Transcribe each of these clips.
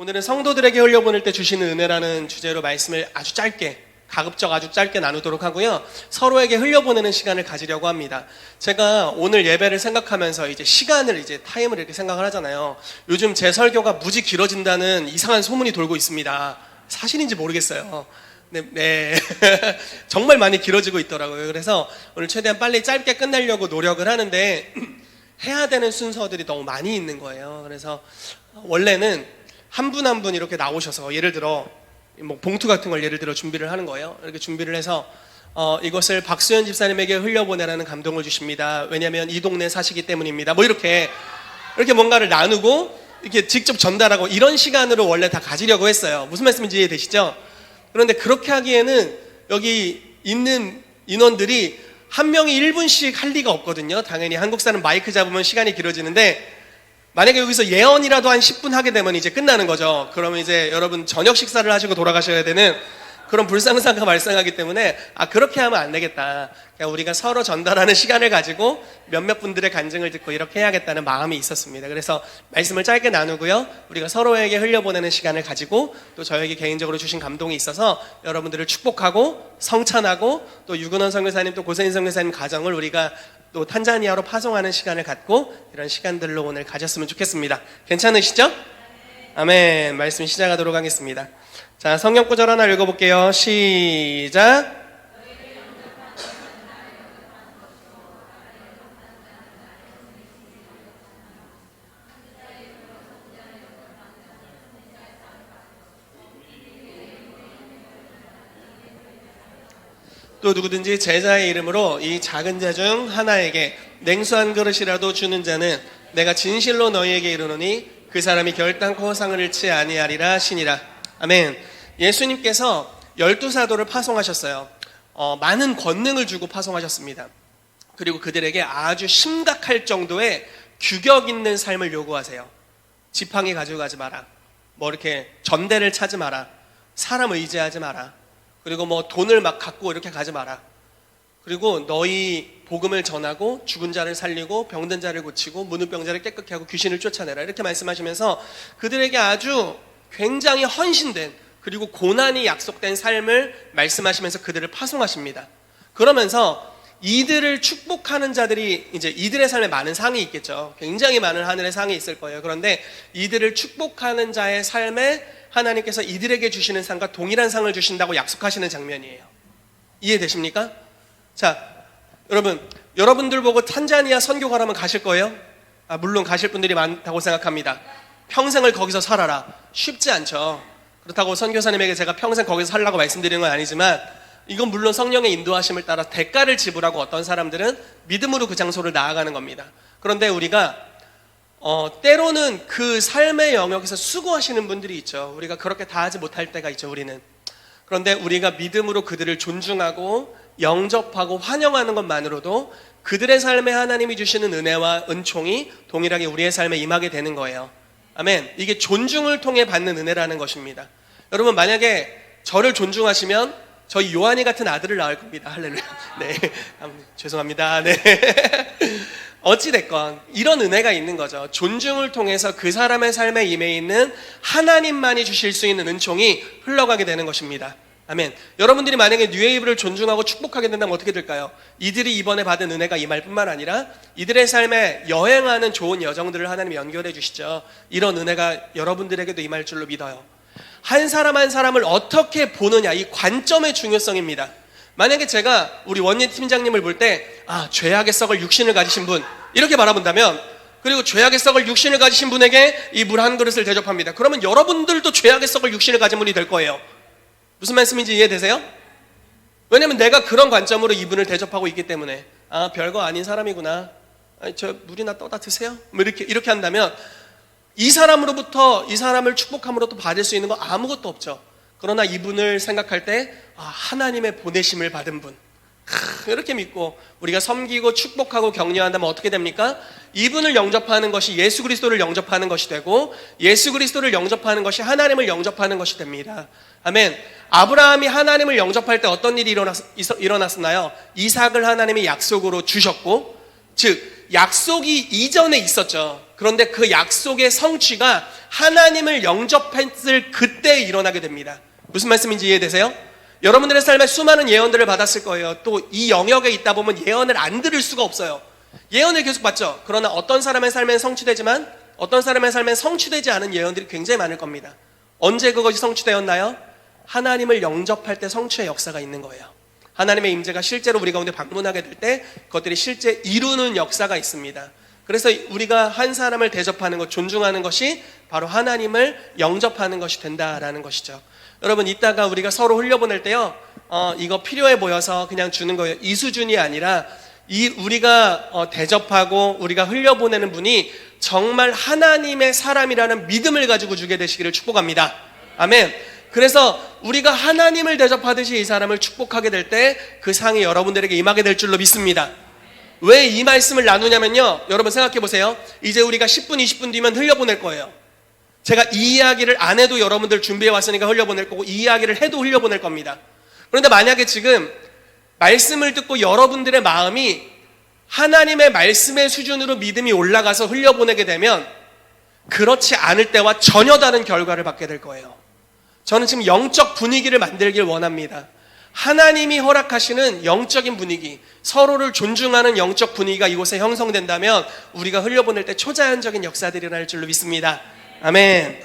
오늘은 성도들에게 흘려보낼 때 주시는 은혜라는 주제로 말씀을 아주 짧게, 가급적 아주 짧게 나누도록 하고요. 서로에게 흘려보내는 시간을 가지려고 합니다. 제가 오늘 예배를 생각하면서 시간을 타임을 이렇게 생각을 하잖아요. 요즘 제 설교가 무지 길어진다는 이상한 소문이 돌고 있습니다. 사실인지 모르겠어요. 네. 정말 많이 길어지고 있더라고요. 그래서 오늘 최대한 빨리 짧게 끝내려고 노력을 하는데 해야 되는 순서들이 너무 많이 있는 거예요. 그래서 원래는 한 분 한 분 이렇게 나오셔서 예를 들어 봉투 같은 걸 예를 들어 준비를 하는 거예요. 이렇게 준비를 해서 이것을 박수현 집사님에게 흘려보내라는 감동을 주십니다. 왜냐하면 이 동네에 사시기 때문입니다. 이렇게 뭔가를 나누고 이렇게 직접 전달하고 이런 시간으로 원래 다 가지려고 했어요. 무슨 말씀인지 이해되시죠? 그런데 그렇게 하기에는 여기 있는 인원들이 한 명이 1분씩 할 리가 없거든요. 당연히 한국 사람 마이크 잡으면 시간이 길어지는데 만약에 여기서 예언이라도 한 10분 하게 되면 이제 끝나는 거죠. 그러면 이제 여러분 저녁 식사를 하시고 돌아가셔야 되는 그런 불상사가 발생하기 때문에 그렇게 하면 안 되겠다. 그냥 우리가 서로 전달하는 시간을 가지고 몇몇 분들의 간증을 듣고 이렇게 해야겠다는 마음이 있었습니다. 그래서 말씀을 짧게 나누고요. 우리가 서로에게 흘려보내는 시간을 가지고 또 저에게 개인적으로 주신 감동이 있어서 여러분들을 축복하고 성찬하고 또 유근원 선교사님 또 고세인 선교사님 가정을 우리가 또 탄자니아로 파송하는 시간을 갖고 이런 시간들로 오늘 가졌으면 좋겠습니다. 괜찮으시죠? 아멘. 말씀 시작하도록 하겠습니다. 자, 성경 구절 하나 읽어볼게요. 시작. 또 누구든지 제자의 이름으로 이 작은 자 중 하나에게 냉수 한 그릇이라도 주는 자는 내가 진실로 너희에게 이르노니 그 사람이 결단코 상을 잃지 아니하리라 하시니라. 아멘. 예수님께서 12사도를 파송하셨어요. 많은 권능을 주고 파송하셨습니다. 그리고 그들에게 아주 심각할 정도의 규격 있는 삶을 요구하세요. 지팡이 가지고 가지 마라. 이렇게 전대를 차지 마라. 사람 의지하지 마라. 그리고 돈을 막 갖고 이렇게 가지 마라. 그리고 너희 복음을 전하고 죽은 자를 살리고 병든 자를 고치고 문둥병자를 깨끗게 하고 귀신을 쫓아내라. 이렇게 말씀하시면서 그들에게 아주 굉장히 헌신된 그리고 고난이 약속된 삶을 말씀하시면서 그들을 파송하십니다. 그러면서 이들을 축복하는 자들이 이제 이들의 삶에 많은 상이 있겠죠. 굉장히 많은 하늘의 상이 있을 거예요. 그런데 이들을 축복하는 자의 삶에 하나님께서 이들에게 주시는 상과 동일한 상을 주신다고 약속하시는 장면이에요. 이해되십니까? 자, 여러분들 보고 탄자니아 선교 가라면 가실 거예요? 물론 가실 분들이 많다고 생각합니다. 평생을 거기서 살아라. 쉽지 않죠. 그렇다고 선교사님에게 제가 평생 거기서 살라고 말씀드리는 건 아니지만 이건 물론 성령의 인도하심을 따라 대가를 지불하고 어떤 사람들은 믿음으로 그 장소를 나아가는 겁니다. 그런데 우리가 때로는 그 삶의 영역에서 수고하시는 분들이 있죠. 우리가 그렇게 다 하지 못할 때가 있죠, 우리는. 그런데 우리가 믿음으로 그들을 존중하고 영접하고 환영하는 것만으로도 그들의 삶에 하나님이 주시는 은혜와 은총이 동일하게 우리의 삶에 임하게 되는 거예요. 아멘. 이게 존중을 통해 받는 은혜라는 것입니다. 여러분, 만약에 저를 존중하시면 저희 요한이 같은 아들을 낳을 겁니다. 할렐루야. 네. 죄송합니다. 네. 어찌됐건 이런 은혜가 있는 거죠. 존중을 통해서 그 사람의 삶에 임해 있는 하나님만이 주실 수 있는 은총이 흘러가게 되는 것입니다. 아멘. 여러분들이 만약에 뉴웨이브를 존중하고 축복하게 된다면 어떻게 될까요? 이들이 이번에 받은 은혜가 임할 뿐만 아니라 이들의 삶에 여행하는 좋은 여정들을 하나님이 연결해 주시죠. 이런 은혜가 여러분들에게도 임할 줄로 믿어요. 한 사람 한 사람을 어떻게 보느냐, 이 관점의 중요성입니다. 만약에 제가 우리 원예 팀장님을 볼 때 죄악의 썩을 육신을 가지신 분 이렇게 바라본다면, 그리고 죄악의 썩을 육신을 가지신 분에게 이 물 한 그릇을 대접합니다. 그러면 여러분들도 죄악의 썩을 육신을 가진 분이 될 거예요. 무슨 말씀인지 이해되세요? 왜냐면 내가 그런 관점으로 이분을 대접하고 있기 때문에 별거 아닌 사람이구나. 저 물이나 떠다 드세요. 이렇게 한다면 이 사람으로부터 이 사람을 축복함으로부터 받을 수 있는 거 아무것도 없죠. 그러나 이분을 생각할 때 하나님의 보내심을 받은 분, 이렇게 믿고 우리가 섬기고 축복하고 격려한다면 어떻게 됩니까? 이분을 영접하는 것이 예수 그리스도를 영접하는 것이 되고, 예수 그리스도를 영접하는 것이 하나님을 영접하는 것이 됩니다. 아멘. 아브라함이 하나님을 영접할 때 어떤 일이 일어났었나요? 이삭을 하나님이 약속으로 주셨고, 즉 약속이 이전에 있었죠. 그런데 그 약속의 성취가 하나님을 영접했을 그때 일어나게 됩니다. 무슨 말씀인지 이해되세요? 여러분들의 삶에 수많은 예언들을 받았을 거예요. 또 이 영역에 있다 보면 예언을 안 들을 수가 없어요. 예언을 계속 받죠. 그러나 어떤 사람의 삶엔 성취되지만 어떤 사람의 삶엔 성취되지 않은 예언들이 굉장히 많을 겁니다. 언제 그것이 성취되었나요? 하나님을 영접할 때 성취의 역사가 있는 거예요. 하나님의 임재가 실제로 우리 가운데 방문하게 될 때 그것들이 실제 이루는 역사가 있습니다. 그래서 우리가 한 사람을 대접하는 것, 존중하는 것이 바로 하나님을 영접하는 것이 된다라는 것이죠. 여러분, 이따가 우리가 서로 흘려보낼 때요, 이거 필요해 보여서 그냥 주는 거예요. 이 수준이 아니라 우리가 대접하고 우리가 흘려보내는 분이 정말 하나님의 사람이라는 믿음을 가지고 주게 되시기를 축복합니다. 아멘. 그래서 우리가 하나님을 대접하듯이 이 사람을 축복하게 될 때 그 상이 여러분들에게 임하게 될 줄로 믿습니다. 왜 이 말씀을 나누냐면요, 여러분 생각해 보세요. 이제 우리가 10분, 20분 뒤면 흘려보낼 거예요. 제가 이 이야기를 안 해도 여러분들 준비해 왔으니까 흘려보낼 거고, 이 이야기를 해도 흘려보낼 겁니다. 그런데 만약에 지금 말씀을 듣고 여러분들의 마음이 하나님의 말씀의 수준으로 믿음이 올라가서 흘려보내게 되면 그렇지 않을 때와 전혀 다른 결과를 받게 될 거예요. 저는 지금 영적 분위기를 만들길 원합니다. 하나님이 허락하시는 영적인 분위기, 서로를 존중하는 영적 분위기가 이곳에 형성된다면 우리가 흘려보낼 때 초자연적인 역사들이 일어날 줄로 믿습니다. 아멘.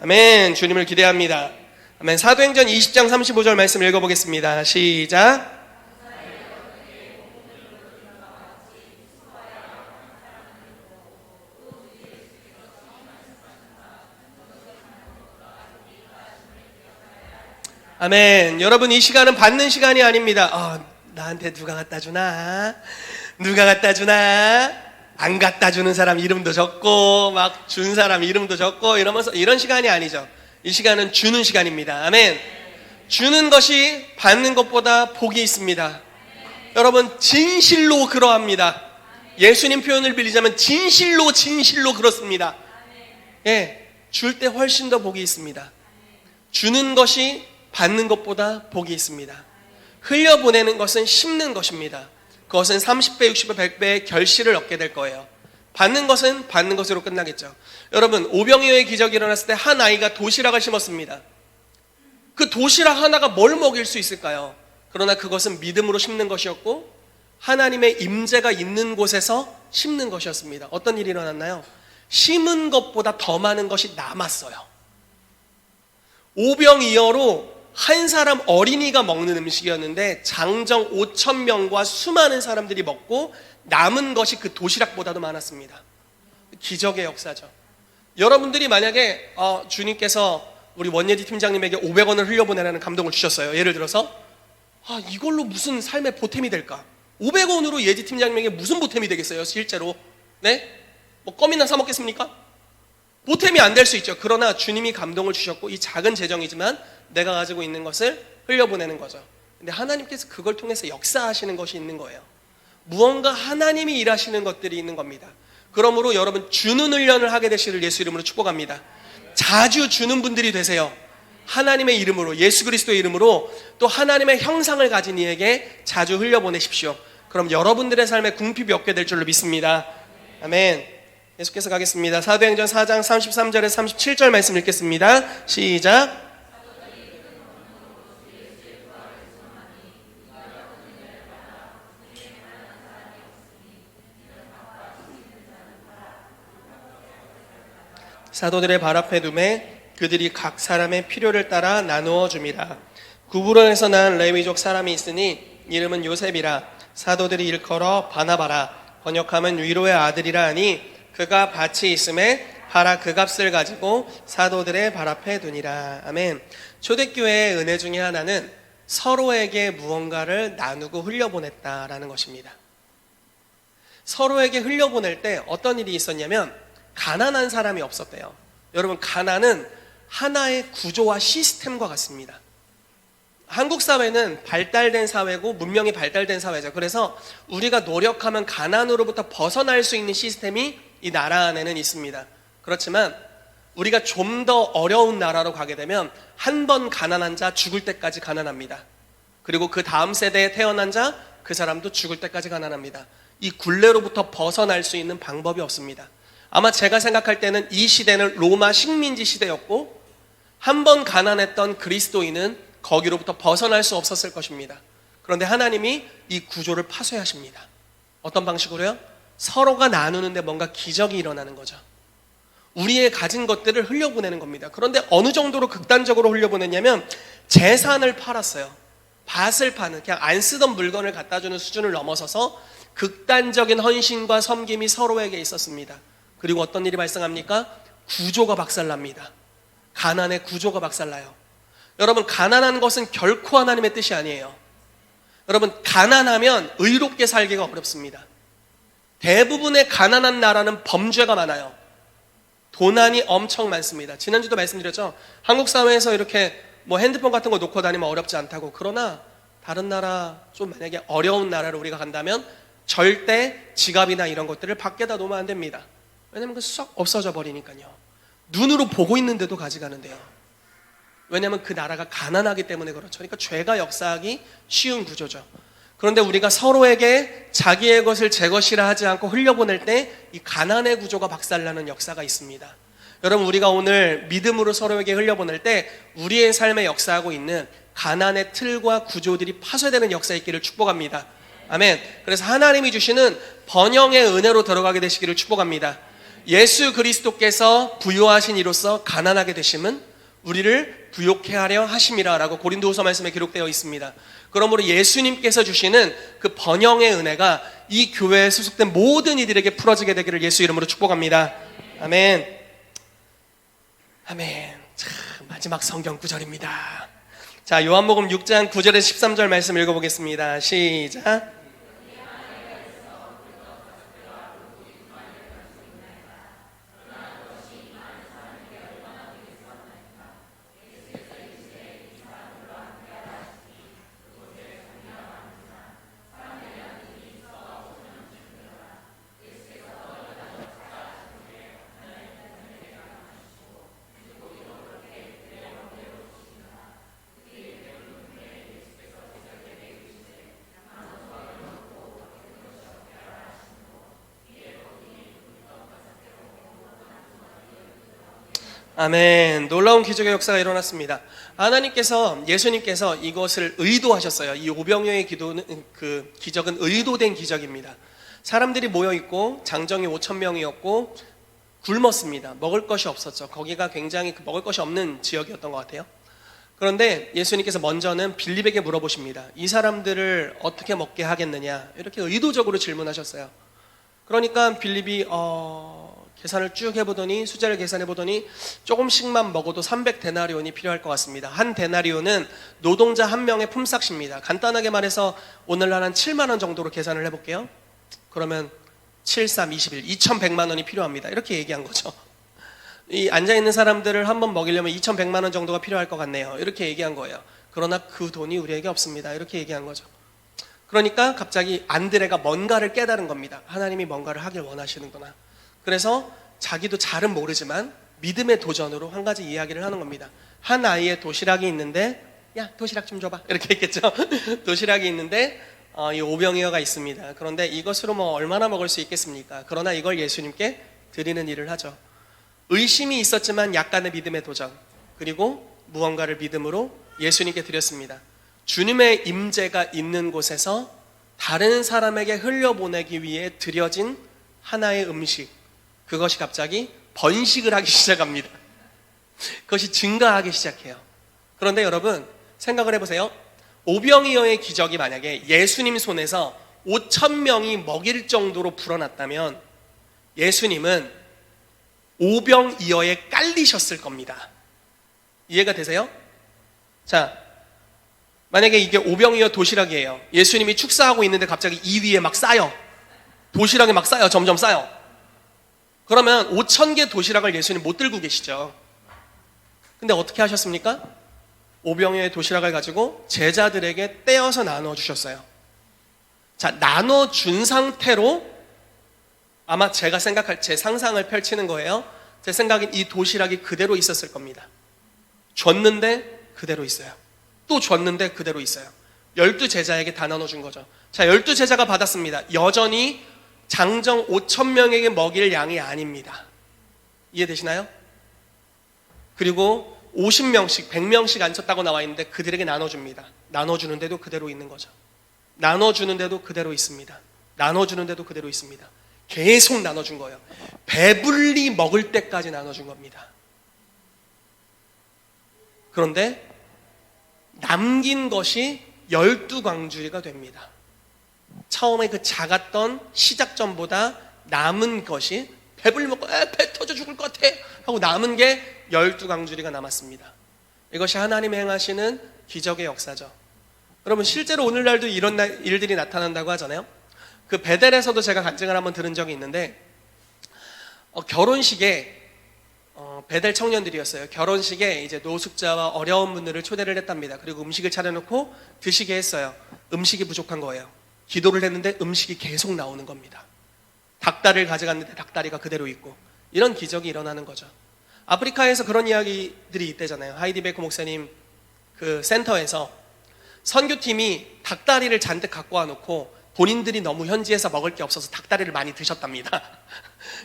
아멘. 주님을 기대합니다. 아멘. 사도행전 20장 35절 말씀 읽어보겠습니다. 시작. 아멘. 여러분, 이 시간은 받는 시간이 아닙니다. 나한테 누가 갖다 주나? 누가 갖다 주나? 안 갖다 주는 사람 이름도 적고 막 준 사람 이름도 적고 이러면서 이런 시간이 아니죠. 이 시간은 주는 시간입니다. 아멘. 주는 것이 받는 것보다 복이 있습니다. 여러분, 진실로 그러합니다. 예수님 표현을 빌리자면 진실로 그렇습니다. 예, 줄 때 훨씬 더 복이 있습니다. 주는 것이 받는 것보다 복이 있습니다. 흘려보내는 것은 심는 것입니다. 그것은 30배, 60배, 100배의 결실을 얻게 될 거예요. 받는 것은 받는 것으로 끝나겠죠. 여러분, 오병이어의 기적이 일어났을 때 한 아이가 도시락을 심었습니다. 그 도시락 하나가 뭘 먹일 수 있을까요? 그러나 그것은 믿음으로 심는 것이었고 하나님의 임재가 있는 곳에서 심는 것이었습니다. 어떤 일이 일어났나요? 심은 것보다 더 많은 것이 남았어요. 오병이어로 한 사람 어린이가 먹는 음식이었는데 장정 5,000명과 수많은 사람들이 먹고 남은 것이 그 도시락보다도 많았습니다. 기적의 역사죠. 여러분들이 만약에 주님께서 우리 원예지 팀장님에게 500원을 흘려보내라는 감동을 주셨어요. 예를 들어서 이걸로 무슨 삶의 보탬이 될까? 500원으로 예지 팀장님에게 무슨 보탬이 되겠어요? 실제로. 네? 뭐 껌이나 사 먹겠습니까? 보탬이 안 될 수 있죠. 그러나 주님이 감동을 주셨고 이 작은 재정이지만 내가 가지고 있는 것을 흘려보내는 거죠. 근데 하나님께서 그걸 통해서 역사하시는 것이 있는 거예요. 무언가 하나님이 일하시는 것들이 있는 겁니다. 그러므로 여러분, 주는 훈련을 하게 되시기를 예수 이름으로 축복합니다. 자주 주는 분들이 되세요. 하나님의 이름으로, 예수 그리스도의 이름으로 또 하나님의 형상을 가진 이에게 자주 흘려보내십시오. 그럼 여러분들의 삶에 궁핍이 없게 될 줄로 믿습니다. 아멘. 계속해서 가겠습니다. 사도행전 4장 33절에서 37절 말씀 읽겠습니다. 시작. 사도들의 발 앞에 두매 그들이 각 사람의 필요를 따라 나누어 줍니다. 구브론에서 난 레위족 사람이 있으니 이름은 요셉이라. 사도들이 일컬어 바나바라, 번역하면 위로의 아들이라 하니 그가 밭이 있음에 팔아 그 값을 가지고 사도들의 발 앞에 두니라. 아멘. 초대교회의 은혜 중에 하나는 서로에게 무언가를 나누고 흘려보냈다라는 것입니다. 서로에게 흘려보낼 때 어떤 일이 있었냐면 가난한 사람이 없었대요. 여러분, 가난은 하나의 구조와 시스템과 같습니다. 한국 사회는 발달된 사회고 문명이 발달된 사회죠. 그래서 우리가 노력하면 가난으로부터 벗어날 수 있는 시스템이 이 나라 안에는 있습니다. 그렇지만 우리가 좀 더 어려운 나라로 가게 되면 한 번 가난한 자 죽을 때까지 가난합니다. 그리고 그 다음 세대에 태어난 자 그 사람도 죽을 때까지 가난합니다. 이 굴레로부터 벗어날 수 있는 방법이 없습니다. 아마 제가 생각할 때는 이 시대는 로마 식민지 시대였고 한 번 가난했던 그리스도인은 거기로부터 벗어날 수 없었을 것입니다. 그런데 하나님이 이 구조를 파쇄하십니다. 어떤 방식으로요? 서로가 나누는데 뭔가 기적이 일어나는 거죠. 우리의 가진 것들을 흘려보내는 겁니다. 그런데 어느 정도로 극단적으로 흘려보냈냐면 재산을 팔았어요. 밭을 파는, 그냥 안 쓰던 물건을 갖다 주는 수준을 넘어서서 극단적인 헌신과 섬김이 서로에게 있었습니다. 그리고 어떤 일이 발생합니까? 구조가 박살납니다. 가난의 구조가 박살나요. 여러분, 가난한 것은 결코 하나님의 뜻이 아니에요. 여러분, 가난하면 의롭게 살기가 어렵습니다. 대부분의 가난한 나라는 범죄가 많아요. 도난이 엄청 많습니다. 지난주도 말씀드렸죠. 한국 사회에서 이렇게 뭐 핸드폰 같은 거 놓고 다니면 어렵지 않다고. 그러나 다른 나라, 좀 만약에 어려운 나라로 우리가 간다면 절대 지갑이나 이런 것들을 밖에다 놓으면 안 됩니다. 왜냐면 그 쏙 없어져 버리니까요. 눈으로 보고 있는데도 가져가는데요. 왜냐면 그 나라가 가난하기 때문에 그렇죠. 그러니까 죄가 역사하기 쉬운 구조죠. 그런데 우리가 서로에게 자기의 것을 제 것이라 하지 않고 흘려보낼 때 이 가난의 구조가 박살나는 역사가 있습니다. 여러분, 우리가 오늘 믿음으로 서로에게 흘려보낼 때 우리의 삶에 역사하고 있는 가난의 틀과 구조들이 파쇄되는 역사 있기를 축복합니다. 아멘. 그래서 하나님이 주시는 번영의 은혜로 들어가게 되시기를 축복합니다. 예수 그리스도께서 부요하신 이로써 가난하게 되심은 우리를 부욕해 하려 하심이라 라고 고린도후서 말씀에 기록되어 있습니다. 그러므로 예수님께서 주시는 그 번영의 은혜가 이 교회에 소속된 모든 이들에게 풀어지게 되기를 예수 이름으로 축복합니다. 아멘. 아멘. 자, 마지막 성경 구절입니다. 자, 요한복음 6장 9절에서 13절 말씀 읽어보겠습니다. 시작. 아멘. 놀라운 기적의 역사가 일어났습니다. 하나님께서, 예수님께서 이것을 의도하셨어요. 이 오병이어의 기도는, 그 기적은 의도된 기적입니다. 사람들이 모여있고 장정이 5,000명이었고 굶었습니다. 먹을 것이 없었죠. 거기가 굉장히 먹을 것이 없는 지역이었던 것 같아요. 그런데 예수님께서 먼저는 빌립에게 물어보십니다. 이 사람들을 어떻게 먹게 하겠느냐, 이렇게 의도적으로 질문하셨어요. 그러니까 빌립이 계산을 쭉 해보더니, 숫자를 계산해보더니 조금씩만 먹어도 300데나리온이 필요할 것 같습니다. 한 데나리온은 노동자 한 명의 품삯입니다. 간단하게 말해서 오늘날 한 7만 원 정도로 계산을 해볼게요. 그러면 7, 3, 21, 2,100만 원이 필요합니다. 이렇게 얘기한 거죠. 이 앉아있는 사람들을 한번 먹이려면 2,100만 원 정도가 필요할 것 같네요. 이렇게 얘기한 거예요. 그러나 그 돈이 우리에게 없습니다. 이렇게 얘기한 거죠. 그러니까 갑자기 안드레가 뭔가를 깨달은 겁니다. 하나님이 뭔가를 하길 원하시는구나. 그래서 자기도 잘은 모르지만 믿음의 도전으로 한 가지 이야기를 하는 겁니다. 한 아이의 도시락이 있는데, 야, 도시락 좀 줘봐, 이렇게 했겠죠. 도시락이 있는데 이 오병이어가 있습니다. 그런데 이것으로 뭐 얼마나 먹을 수 있겠습니까? 그러나 이걸 예수님께 드리는 일을 하죠. 의심이 있었지만 약간의 믿음의 도전, 그리고 무언가를 믿음으로 예수님께 드렸습니다. 주님의 임재가 있는 곳에서 다른 사람에게 흘려보내기 위해 드려진 하나의 음식, 그것이 갑자기 번식을 하기 시작합니다. 그것이 증가하기 시작해요. 그런데 여러분, 생각을 해보세요. 오병이어의 기적이 만약에 예수님 손에서 5,000명이 먹일 정도로 불어났다면 예수님은 오병이어에 깔리셨을 겁니다. 이해가 되세요? 자, 만약에 이게 오병이어 도시락이에요. 예수님이 축사하고 있는데 갑자기 이 위에 막 쌓여. 도시락이 막 쌓여. 점점 쌓여. 그러면 5,000개 도시락을 예수님 못 들고 계시죠. 근데 어떻게 하셨습니까? 오병이어의 도시락을 가지고 제자들에게 떼어서 나눠주셨어요. 자, 나눠준 상태로 아마 제가 생각할, 제 상상을 펼치는 거예요. 제 생각엔 이 도시락이 그대로 있었을 겁니다. 줬는데 그대로 있어요. 또 줬는데 그대로 있어요. 12제자에게 다 나눠준 거죠. 자, 12제자가 받았습니다. 여전히 장정 5,000명에게 먹일 양이 아닙니다. 이해되시나요? 그리고 50명씩, 100명씩 앉혔다고 나와 있는데 그들에게 나눠줍니다. 나눠주는데도 그대로 있는 거죠. 나눠주는데도 그대로 있습니다. 나눠주는데도 그대로 있습니다. 계속 나눠준 거예요. 배불리 먹을 때까지 나눠준 겁니다. 그런데 남긴 것이 12광주리가 됩니다. 처음에 그 작았던 시작점보다 남은 것이 배불리 먹고 배 터져 죽을 것 같아 하고 남은 게 12광주리가 남았습니다. 이것이 하나님이 행하시는 기적의 역사죠. 여러분 실제로 오늘날도 이런 일들이 나타난다고 하잖아요. 그 베델에서도 제가 간증을 한번 들은 적이 있는데 결혼식에 베델 청년들이었어요. 결혼식에 이제 노숙자와 어려운 분들을 초대를 했답니다. 그리고 음식을 차려놓고 드시게 했어요. 음식이 부족한 거예요. 기도를 했는데 음식이 계속 나오는 겁니다. 닭다리를 가져갔는데 닭다리가 그대로 있고, 이런 기적이 일어나는 거죠. 아프리카에서 그런 이야기들이 있대잖아요. 하이디 베커 목사님 그 센터에서 선교팀이 닭다리를 잔뜩 갖고 와놓고 본인들이 너무 현지에서 먹을 게 없어서 닭다리를 많이 드셨답니다.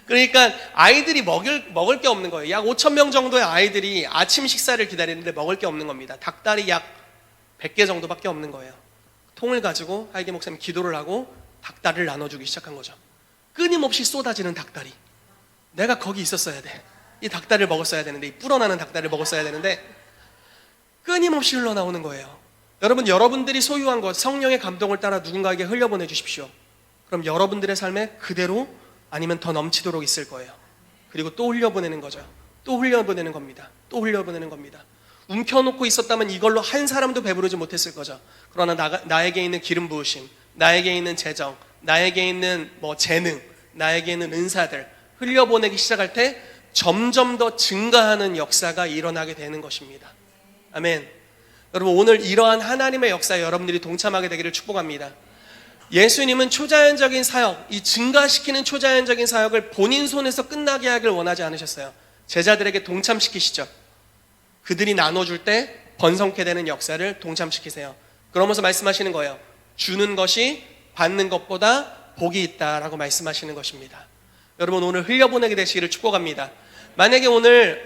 그러니까 아이들이 먹을 게 없는 거예요. 약 5,000명 정도의 아이들이 아침 식사를 기다리는데 먹을 게 없는 겁니다. 닭다리 약 100개 정도밖에 없는 거예요. 통을 가지고 하이디 목사님 기도를 하고 닭다리를 나눠주기 시작한 거죠. 끊임없이 쏟아지는 닭다리. 내가 거기 있었어야 돼. 이 닭다리를 먹었어야 되는데, 이 불어나는 닭다리를 먹었어야 되는데 끊임없이 흘러나오는 거예요. 여러분, 여러분들이 소유한 것, 성령의 감동을 따라 누군가에게 흘려보내 주십시오. 그럼 여러분들의 삶에 그대로 아니면 더 넘치도록 있을 거예요. 그리고 또 흘려보내는 거죠. 또 흘려보내는 겁니다. 또 흘려보내는 겁니다. 움켜놓고 있었다면 이걸로 한 사람도 배부르지 못했을 거죠. 그러나 나에게 있는 기름 부으심, 나에게 있는 재정, 나에게 있는 재능, 나에게 있는 은사들 흘려보내기 시작할 때 점점 더 증가하는 역사가 일어나게 되는 것입니다. 아멘. 여러분, 오늘 이러한 하나님의 역사에 여러분들이 동참하게 되기를 축복합니다. 예수님은 초자연적인 사역, 이 증가시키는 초자연적인 사역을 본인 손에서 끝나게 하길 원하지 않으셨어요. 제자들에게 동참시키시죠. 그들이 나눠줄 때 번성케 되는 역사를 동참시키세요. 그러면서 말씀하시는 거예요. 주는 것이 받는 것보다 복이 있다라고 말씀하시는 것입니다. 여러분, 오늘 흘려보내게 되시기를 축복합니다. 만약에 오늘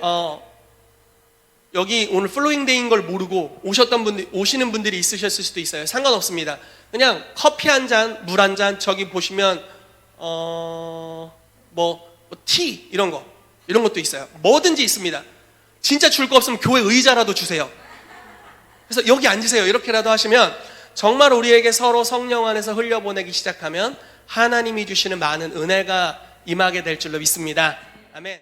여기 오늘 플로잉 데이인 걸 모르고 오시는 분들이 있으셨을 수도 있어요. 상관없습니다. 그냥 커피 한 잔, 물 한 잔, 저기 보시면 티 이런 것도 있어요. 뭐든지 있습니다. 진짜 줄 거 없으면 교회 의자라도 주세요. 그래서 여기 앉으세요. 이렇게라도 하시면 정말 우리에게 서로 성령 안에서 흘려보내기 시작하면 하나님이 주시는 많은 은혜가 임하게 될 줄로 믿습니다. 아멘.